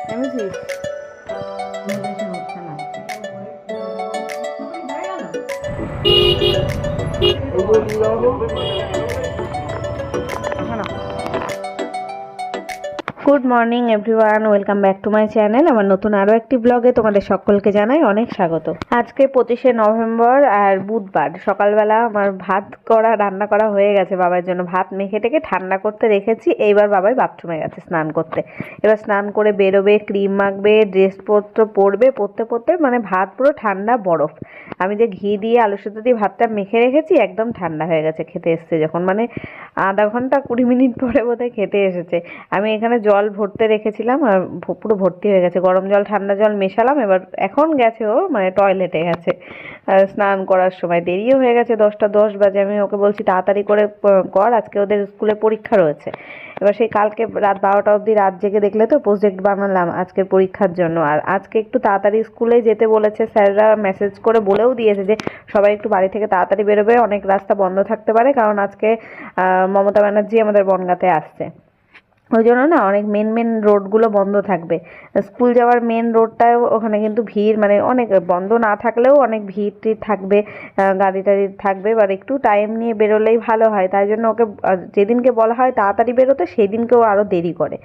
নেমেছিস? Good morning everyone, welcome back to my channel. আমার নতুন আরও একটি ব্লগে তোমাদের সকলকে জানাই অনেক স্বাগত। আজকে 25শে নভেম্বর আর বুধবার। সকালবেলা আমার রান্না করা হয়ে গেছে। বাবার জন্য ভাত মেখে টেকে ঠান্ডা করতে রেখেছি। এইবার বাবাই বাথরুমে গেছে স্নান করতে। এবার স্নান করে বেরোবে, ক্রিম মাখবে, ড্রেসপত্র পরতে মানে ভাত পুরো ঠান্ডা বরফ। আমি যে ঘি দিয়ে আলু সেদ্ধ দিয়ে ভাতটা মেখে রেখেছি একদম ঠান্ডা হয়ে গেছে। খেতে এসছে যখন, মানে আধা ঘন্টা 20 মিনিট পরে বোধহয় খেতে এসেছে। আমি এখানে জল ভরতে রেখেছিলাম আর পুরো ভর্তি হয়ে গেছে। গরম জল ঠান্ডা জল মেশালাম। এবার এখন গেছে ও, মানে টয়লেটে গেছে স্নান করার সময়। দেরিও হয়ে গেছে, 10টা 10 বাজে। আমি ওকে বলছি তাড়াতাড়ি করে কর, আজকে ওদের স্কুলে পরীক্ষা রয়েছে। এবার সেই কালকে রাত 12টা অবধি রাত জেগে দেখলে তো প্রজেক্ট বানালাম আজকের পরীক্ষার জন্য। আর আজকে একটু তাড়াতাড়ি স্কুলে যেতে বলেছে স্যাররা, মেসেজ করে বলেও দিয়েছে যে সবাই একটু বাড়ি থেকে তাড়াতাড়ি বেরোবে, অনেক রাস্তা বন্ধ থাকতে পারে, কারণ আজকে মমতা ব্যানার্জি আমাদের বনগাঁতে আসছে। ওই জন্য না অনেক মেন রোডগুলো বন্ধ থাকবে। স্কুল যাওয়ার মেন রোডটায় ওখানে কিন্তু ভিড়, মানে অনেক বন্ধ না থাকলেও অনেক ভিড় থাকবে, গাড়ি টাড়ি থাকবে। এবার একটু টাইম নিয়ে বেরোলেই ভালো হয়। তাই জন্য ওকে যেদিনকে বলা হয় তাড়াতাড়ি বেরোতে, সেই দিনকেও আরও দেরি করে।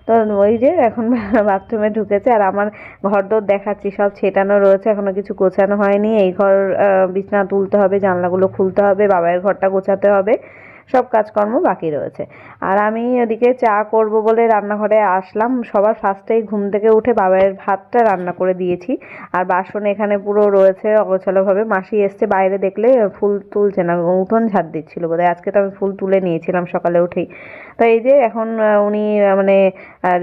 তো ওই যে এখন বাথরুমে ঢুকেছে। আর আমার ঘরদোর দেখাচ্ছি, সব ছেটানো রয়েছে, এখনো কিছু গোছানো হয়নি। এই ঘর বিছানা তুলতে হবে, জানলাগুলো খুলতে হবে, বাবাইয়ের ঘরটা গোছাতে হবে, সব কাজকর্ম বাকি রয়েছে। আর আমি ওদিকে চা করব বলে রান্নাঘরে আসলাম। সবার ফার্স্টেই ঘুম থেকে উঠে বাবাইয়ের ভাতটা রান্না করে দিয়েছি। আর বাসন এখানে পুরো রয়েছে অগোছালোভাবে। মাসি এসছে, বাইরে দেখলে ফুল তুলছে না, উঠোন ঝাড় দিচ্ছিল বোধহয়। আজকে তো আমি ফুল তুলে নিয়েছিলাম সকালে উঠেই। তো এই যে এখন উনি মানে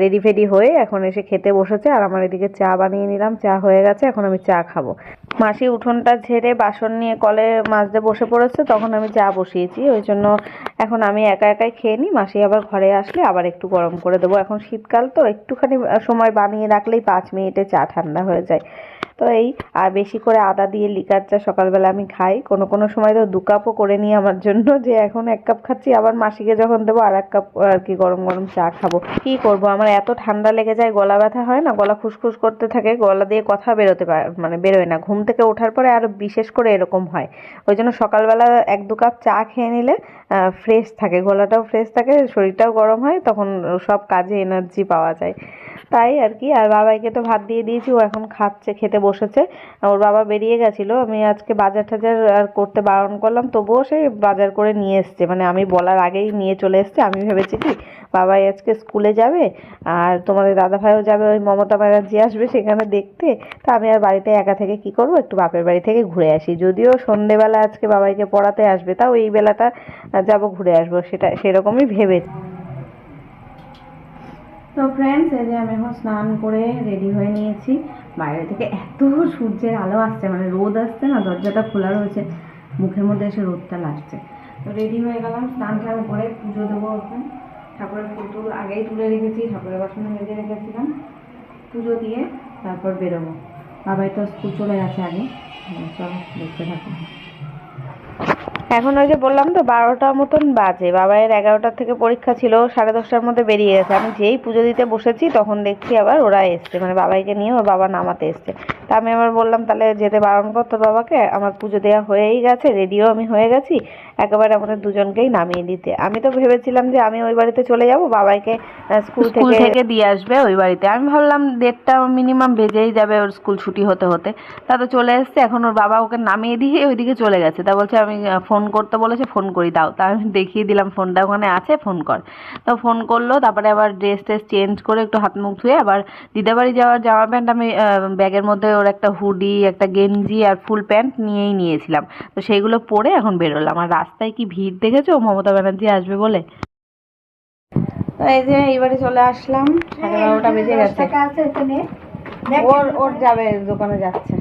রেডি ফেডি হয়ে এখন এসে খেতে বসেছে। আর আমার এদিকে চা বানিয়ে নিলাম, চা হয়ে গেছে, এখন আমি চা খাবো। মাসি উঠোনটা ঝেড়ে বাসন নিয়ে কলে মাজতে বসে পড়েছে, তখন আমি চা বসিয়েছি। ওই জন্য এখন আমি একা একাই খেয়ে নিই। মাসি আবার ঘরে আসলে আবার একটু গরম করে দেবো। এখন শীতকাল তো একটুখানি সময় বানিয়ে রাখলেই 5 মিনিটে চা ঠান্ডা হয়ে যায়। তো এই আর বেশি করে আদা দিয়ে লিকার চা সকালবেলা আমি খাই। কোনো সময় তো 2 কাপও করে নিই আমার জন্য, যে এখন 1 কাপ খাচ্ছি, আবার মাসিকে যখন দেবো আর 1 কাপ আর কি গরম গরম চা খাবো। কি করব, আমার এত ঠান্ডা লেগে যায়, গলা ব্যথা হয় না, গলা খুসখুস করতে থাকে, গলা দিয়ে কথা বেরোয় না। ঘুম থেকে ওঠার পরে আরো বিশেষ করে এরকম হয়। ওই জন্য সকালবেলা 1-2 কাপ চা খেয়ে নিলে ফ্রেশ থাকে, গলাটাও ফ্রেশ থাকে, শরীরটাও গরম হয়, তখন সব কাজে এনার্জি পাওয়া যায়। তাই আর কি। আর বাবাইকে তো ভাত দিয়ে দিয়েছি, ও এখন খাচ্ছে, খেতে বসেছে। ওর বাবা বেরিয়ে গেছিলো, আমি আজকে বাজার টাজার আর করতে বারণ করলাম, তবুও সে বাজার করে নিয়ে এসছে, মানে আমি বলার আগেই নিয়ে চলে এসছে। আমি ভেবেছি কি বাবাই আজকে স্কুলে যাবে আর তোমাদের দাদাভাইও যাবে, ওই মমতা ব্যানার্জি আসবে সেখানে দেখতে। তা আমি আর বাড়িতে একা থেকে কি করব, একটু বাপের বাড়ি থেকে ঘুরে আসি। যদিও সন্ধেবেলা আজকে বাবাইকে পড়াতে আসবে, তাও এই বেলাটা যাব, ঘুরে আসবো, সেরকমই ভেবেছি। তো ফ্রেন্ডস, এই যে আমি এখন স্নান করে রেডি হয়ে নিয়েছি। বাইরে থেকে এত সূর্যের আলো আসছে, মানে রোদ আসছে না, দরজাটা খোলা রয়েছে, মুখের মধ্যে এসে রোদটা লাগছে। তো রেডি হয়ে গেলাম, স্নান টান করে পুজো দেবো এখন। ঠাকুরের ফুল আগেই তুলে রেখেছি, ঠাকুরের বাসনে মেজে রেখেছিলাম। পুজো দিয়ে তারপর বেরোবো। বাবাই তো স্কুল চলে গেছে আগে, চলো দেখতে থাকো। এখন ওই যে বললাম তো 12টার মতন বাজে। বাবাইয়ের 11টার থেকে পরীক্ষা ছিল, 10:30টার মধ্যে বেরিয়ে গেছে। আমি যেই পুজো দিতে বসেছি তখন দেখছি আবার ওরা এসছে, মানে বাবাইকে নিয়ে ওর বাবা নামাতে এসছে। তা আমি আবার বললাম তাহলে যেতে বারণ কর তোর বাবাকে, আমার পুজো দেওয়া হয়েই গেছে, রেডিও আমি হয়ে গেছি, একেবারে আমাদের দুজনকেই নামিয়ে দিতে। আমি তো ভেবেছিলাম যে আমি ওই বাড়িতে চলে যাব, বাবাইকে স্কুল থেকে দিয়ে আসবে ওই বাড়িতে। আমি ভাবলাম 1:30টা মিনিমাম বেজেই যাবে ওর স্কুল ছুটি হতে হতে। তা তো চলে এসছে, এখন ওর বাবা ওকে নামিয়ে দিয়ে ওইদিকে চলে গেছে। তা বলছে আমি ফোন করতে বলেছে, ফোন করি দাও। তা আমি দেখিয়ে দিলাম ফোনটা ওখানে আছে, ফোন কর। তো ফোন করলো, তারপরে আবার ড্রেস ট্রেস চেঞ্জ করে একটু হাত মুখ ধুয়ে আবার দিদা বাড়ি যাওয়ার জামা প্যান্ট আমি ব্যাগের মধ্যে ওর একটা হুডি, একটা গেঞ্জি আর ফুল প্যান্ট নিয়েছিলাম। তো সেইগুলো পরে এখন বেরোলাম। আর রাস্তায় কি ভিড় দেখেছো মমতা ব্যানার্জি আসবে বলে। তো এই যে এইবারে চলে আসলাম, 12:30 বেজে গেছে। ওর যাবে, দোকানে যাচ্ছে।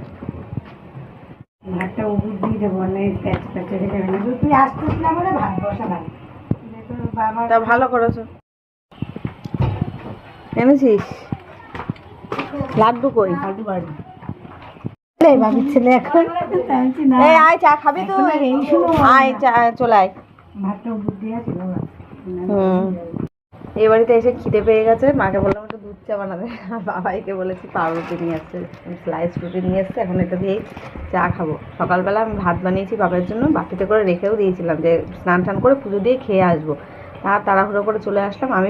ভাতটা উপর দিয়ে দেবো, প্যাচ প্যাচে রেখে যাবে না, তুই আসতিস না বলে ভাত বসা ভাই। তা ভালো করেছো। এনেছিস লাড্ডু? কই লাড্ডু? বাড়ি বাবির ছেলে এখন এই আয়, চা খাবি তুই? আয় চা চলে আয়। ভাতটা উপর দিয়ে আছে। এই বাড়িতে এসে খিদে পেয়ে গেছে, মাকে বললাম একটু দুধ চা বানাবে, আর বাবাইকে বলেছি পাউরুটি নিয়ে আসছে, স্লাইস রুটি নিয়ে এসছে, এখন এটা দিয়েই চা খাবো। সকালবেলা আমি ভাত বানিয়েছি বাবার জন্য, বাটিতে করে রেখেও দিয়েছিলাম যে স্নান টান করে পুজো দিয়ে খেয়ে আসবো। তাড়াহুড়ো করে চলে আসলাম, আমি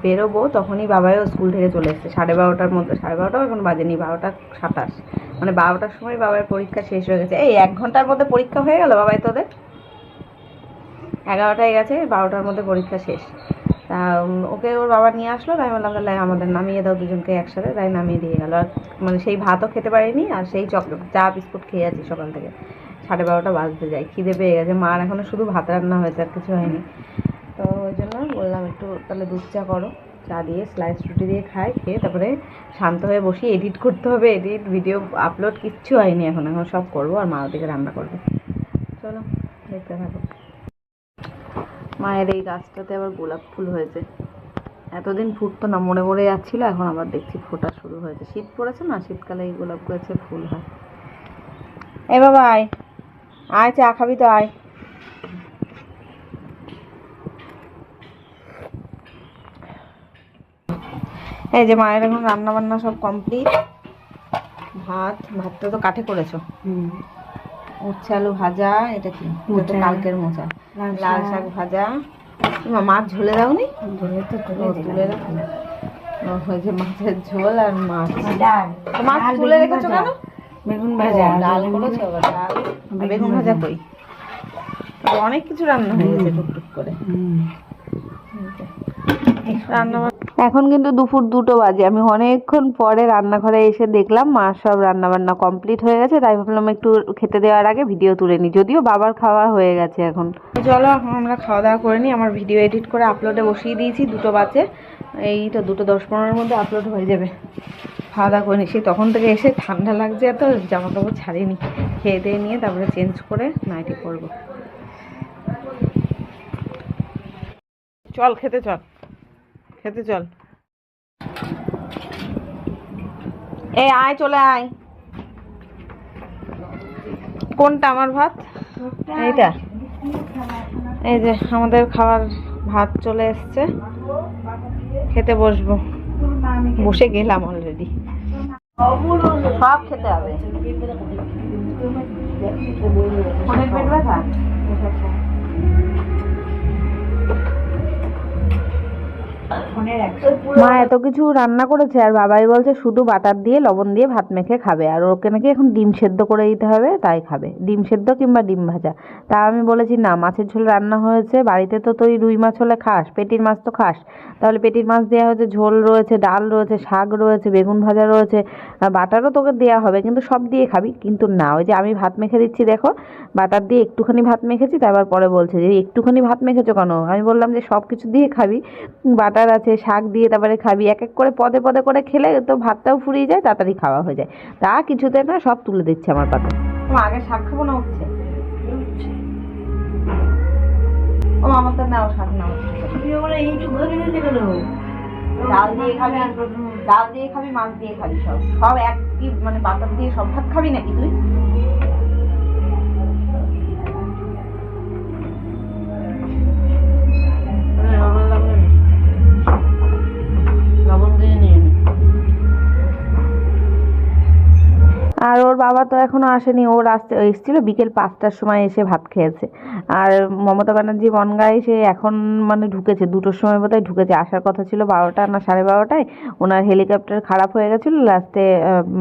বেরোবো তখনই বাবাইও স্কুল থেকে চলে এসছে 12:30টার মধ্যে, 12:30টাও এখন বাজেনি, 12:27, মানে 12টার সময় বাবার পরীক্ষা শেষ হয়ে গেছে। এই 1 ঘন্টার মধ্যে পরীক্ষা হয়ে গেল বাবাই তোদের? 11টায় গেছে, 12টার মধ্যে পরীক্ষা শেষ। তা ওকে ওর বাবা নিয়ে আসলো, তাই বললাম তাহলে আমাদের নামিয়ে দাও দুজনকে একসাথে, তাই নামিয়ে দিয়ে গেল। আর মানে সেই ভাতও খেতে পারিনি, আর সেই চা বিস্কুট খেয়ে আছি সকাল থেকে, 12:30টা বাজতে যায়, খিদে পেয়ে গেছে। মার এখনও শুধু ভাত রান্না হয়েছে, আর কিছু হয়নি। তো ওই জন্য বললাম একটু তাহলে দুধ চা করো, চা দিয়ে স্লাইস রুটি দিয়ে খাই, খেয়ে তারপরে শান্ত হয়ে বসি, এডিট করতে হবে, ভিডিও আপলোড কিচ্ছু হয়নি এখন সব করবো, আর মা ওদিকে রান্না করবে। চলো দেখতে থাকো। মায়ের এই গাছটাতে আবার গোলাপ ফুল হয়েছে, এতদিন ফুটতো না, মরে মরে যাচ্ছিলো, এখন আবার দেখছি ফোটা শুরু হয়েছে। শীত পড়েছে না, শীতকালে এই গোলাপ গাছে ফুল হয়। এ বাবা আয়, আয় চা খাবি তো আয়। এই যে মায়ের এখন রান্না বান্না সব কমপ্লিট। ভাতটা তো কাঠে করেছো। উচ্ছে আলু ভাজা, এটা কি? এটা কালকের মোচা। লাল শাক ভাজা। মাছ ঝোলে দাওনি? তুলে রাখো। ওই যে মাছের ঝোল আর মাছ। মাছ তুলে রেখেছো কেন? বেগুন ভাজা, ডাল করেছো? ডাল বেগুন ভাজা কই? অনেক কিছু রান্না হয়ে গেছে টুকটুক করে। এখন কিন্তু দুপুর 2টো বাজে, আমি অনেকক্ষণ পরে রান্নাঘরে এসে দেখলাম মা সব রান্না বান্না কমপ্লিট হয়ে গেছে, তাই ভাবলাম একটু খেতে দেওয়ার আগে ভিডিও তুলে নিই, যদিও বাবার খাওয়া হয়ে গেছে এখন। চলো এখন আমরা খাওয়া দাওয়া করে নিই, আমার ভিডিও এডিট করে আপলোডে বসিয়ে দিয়েছি, 2টো বাজে, এই তো 2:10-15-এর মধ্যে আপলোড হয়ে যাবে। খাওয়া দাওয়া করে নিই, সেই তখন থেকে এসে ঠান্ডা লাগছে এত, জামা কাপড় ছাড়িনি, খেয়ে দিয়ে নিয়ে তারপরে চেঞ্জ করে নাইটি করবো। চল খেতে চল, খেতে চল। এই আয়, চলে আয়। কোনটা আমার ভাত? এইটা। এই যে আমাদের খাবার ভাত চলে এসছে, খেতে বসবো, বসে গেলাম অলরেডি। সব খেতে হবে। অনেক পেট ব্যথা। মা এত কিছু রান্না করেছে, আর বাবাই বলছে শুধু বাটার দিয়ে লবণ দিয়ে ভাত মেখে খাবে, আর ওকে নাকি এখন ডিম সেদ্ধ করে দিতে হবে, তাই খাবে ডিম সেদ্ধ কিংবা ডিম ভাজা। তা আমি বলেছি না, মাছের ঝোল রান্না হয়েছে বাড়িতে, তো তুই রুই মাছ হলে খাস, পেটির মাছ তো খাস, তাহলে পেটির মাছ দেওয়া হয়েছে, ঝোল রয়েছে, ডাল রয়েছে, শাক রয়েছে, বেগুন ভাজা রয়েছে, বাটারও তোকে দেওয়া হবে, কিন্তু সব দিয়ে খাবি। কিন্তু না, ওই যে আমি ভাত মেখে দিচ্ছি দেখো, বাটার দিয়ে একটুখানি ভাত মেখেছি, তারপর পরে বলছে যে একটুখানি ভাত মেখেছো কেন? আমি বললাম যে সব কিছু দিয়ে খাবি, বাটার আছে, শাক দিয়ে তারপরে খাবি, এক এক করে পদে পদে করে খেলে তো ভাতটাও ফুরিয়ে যায়, তাড়াতাড়ি খাওয়া হয়ে যায়। তা কিছুতে না, সব তুলে দিচ্ছে আমার পাতে। আগে শাক খাবো না, উঠছে ও আমার তো নাও, শাক নাও, ডাল দিয়ে খাবি, ডাল দিয়ে খাবি, মাছ দিয়ে খাবি, সব সব এক কি মানে বাটার দিয়ে সব ভাত খাবি নাকি তুই? আর ওর বাবা তো এখনো আসেনি, ওর এসেছিল বিকেল 5টার সময় এসে ভাত খেয়েছে। আর মমতা ব্যানার্জি বনগাঁয় সে এখন মানে ঢুকেছে, 2টোর সময় বোধহয় ঢুকেছে, আসার কথা ছিল 12টা না 12:30টায়, ওনার হেলিকপ্টার খারাপ হয়ে গেছিলো, লাস্টে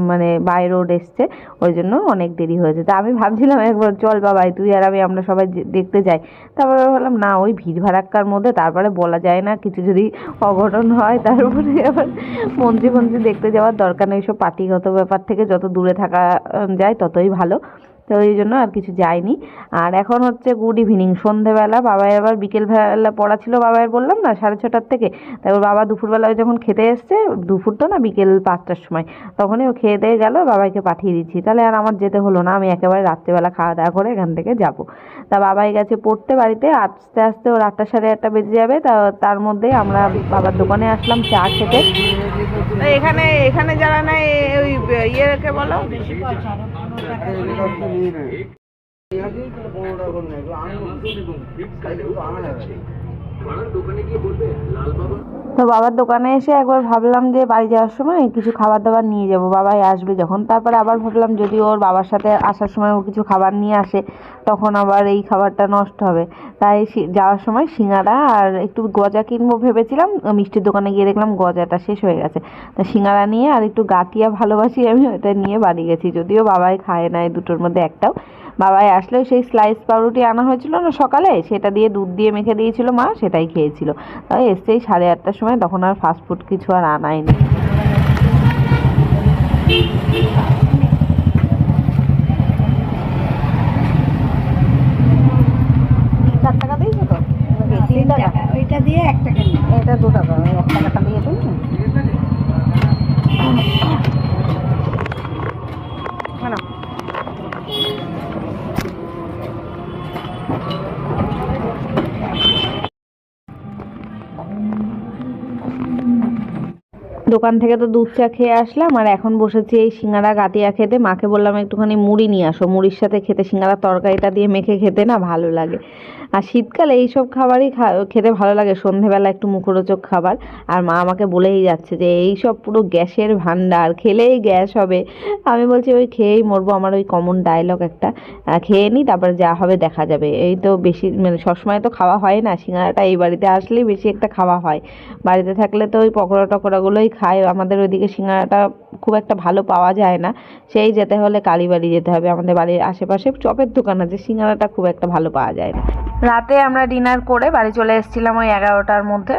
মানে বাই রোড এসছে, ওই জন্য অনেক দেরি হয়েছে। তা আমি ভাবছিলাম একবার চল বাবাই, তুই আর আমি আমরা সবাই দেখতে যাই, তারপরে ভাবলাম না, ওই ভিড় ভাড়াক্কার মধ্যে তারপরে বলা যায় না, কিছু যদি অঘটন হয়, তারপরে আবার মন্ত্রী দেখতে যাওয়ার দরকার নেই, সব পার্টিগত ব্যাপার থেকে যত দূরে থাকা যায় ততই ভালো। তো ওই জন্য আর কিছু যায়নি। আর এখন হচ্ছে গুড ইভিনিং, সন্ধেবেলা, বাবাই আবার বিকেলবেলা পড়া ছিল বাবাইয়ের, বললাম না 6:30টার থেকে, তারপর বাবা দুপুরবেলা যখন খেতে এসছে, দুপুর তো না বিকেল 5টার সময়, তখনই ও খেয়ে দিয়ে গেল, বাবাইকে পাঠিয়ে দিচ্ছি, তাহলে আর আমার যেতে হলো না, আমি একেবারে রাত্রেবেলা খাওয়া দাওয়া করে এখান থেকে যাব। তা বাবাই গেছে পড়তে বাড়িতে, আস্তে আস্তে ওর 8টা 8:30 বেজে যাবে, তার মধ্যে আমরা বাবার দোকানে আসলাম চা খেতে। এখানে এখানে যারা নাই ওই ইয়েকে বলো, দোকানে গিয়ে বলবে লাল বাবা তো বাবার দোকানে এসে একবার ভাবলাম যে বাড়ি যাওয়ার সময় কিছু খাবার দাবার নিয়ে যাব, বাবাই আসবে যখন। তারপরে আবার ভাবলাম যদি ওর বাবার সাথে আসার সময় ও কিছু খাবার নিয়ে আসে তখন আবার এই খাবারটা নষ্ট হবে, তাই যাওয়ার সময় সিঙ্গাড়া আর একটু গজা কিনবো ভেবেছিলাম। মিষ্টির দোকানে গিয়ে দেখলাম গজাটা শেষ হয়ে গেছে, তা সিঙ্গাড়া নিয়ে আর একটু গাঁটিয়া ভালোবাসি আমি, ওটা নিয়ে বাড়ি গেছি। যদিও বাবাই খায় না এই দুটোর মধ্যে একটাও। বাবাই আসলেও সেই স্লাইস পাউরুটি আনা হয়েছিল না সকালে, সেটা দিয়ে দুধ দিয়ে মেখে দিয়েছিল মা, সেটাই খেয়েছিল। তাই এসছেই 8:30টার সময়, তখন আর ফাস্টফুড কিছু আর আনায়নি। 4 টাকা দিয়েছো তো? নাকি 3 টাকা? ওইটা দিয়ে 1 টাকা নিই। এটা 2 টাকা, 1 টাকাটা দিয়ে দিন। না দোকান থেকে তো দুধ চা খেয়ে আসলাম, আর এখন বসেছি এই সিঙ্গাড়া গাঁটিয়া খেতে। মাকে বললাম একটুখানি মুড়ি নিয়ে আসো, মুড়ির সাথে খেতে সিঙ্গাড়ার তরকারিটা দিয়ে মেখে খেতে না ভালো লাগে। আর শীতকালে এইসব খাবারই খেতে ভালো লাগে, সন্ধেবেলা একটু মুখরোচক খাবার। আর মা আমাকে বলেই যাচ্ছে যে এইসব পুরো গ্যাসের ভান্ডার, খেলেই গ্যাস হবে। আমি বলছি ওই খেয়েই মরবো, আমার ওই কমন ডায়লগ একটা, খেয়ে নিই তারপরে যা হবে দেখা যাবে। এই তো বেশি মানে সবসময় তো খাওয়া হয় না সিঙ্গাড়াটা, এই বাড়িতে আসলেই বেশি একটা খাওয়া হয়। বাড়িতে থাকলে তো ওই পকোড়া টকোড়াগুলোই খায়। আমাদের ওইদিকে সিঙ্গাড়াটা খুব একটা ভালো পাওয়া যায় না, সেই যেতে হলে কালীবাড়ি যেতে হবে। আমাদের বাড়ির আশেপাশে চপের দোকান আছে, সিঙ্গাড়াটা খুব একটা ভালো পাওয়া যায় না। রাতে আমরা ডিনার করে বাড়ি চলে এসেছিলাম ওই 11টার মধ্যে,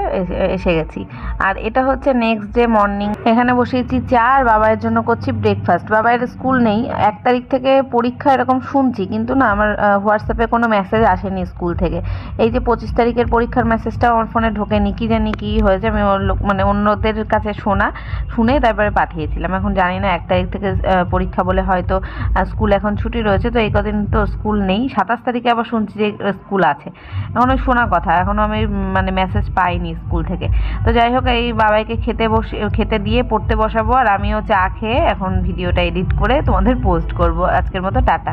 এসে গেছি। আর এটা হচ্ছে নেক্সট ডে মর্নিং। এখানে বসিয়েছি চা, আর বাবাইয়ের জন্য করছি ব্রেকফাস্ট। বাবাইয়ের স্কুল নেই, 1 তারিখ থেকে পরীক্ষা এরকম শুনছি, কিন্তু না আমার হোয়াটসঅ্যাপে কোনো মেসেজ আসেনি স্কুল থেকে। এই যে 25 তারিখের পরীক্ষার মেসেজটাও আমার ফোনে ঢোকেনি, কি জানি কি হয়েছে। আমি মানে অন্যদের কাছে শুনে তারপরে পাঠিয়েছিলাম। এখন জানি না 1 তারিখ থেকে পরীক্ষা বলে হয়তো স্কুল এখন ছুটি রয়েছে, তো এই কদিন তো স্কুল নেই। 27 তারিখে আবার শুনছি যে স্কুল আছে, এখনো শোনা কথা, এখনো আমি মানে মেসেজ পাইনি স্কুল থেকে। তো যাই হোক, এই বাবাইকে খেতে দিয়ে পড়তে বসাবো, আর আমিও চা খেয়ে এখন ভিডিওটা এডিট করে তোমাদের পোস্ট করব। আজকের মতো টাটা।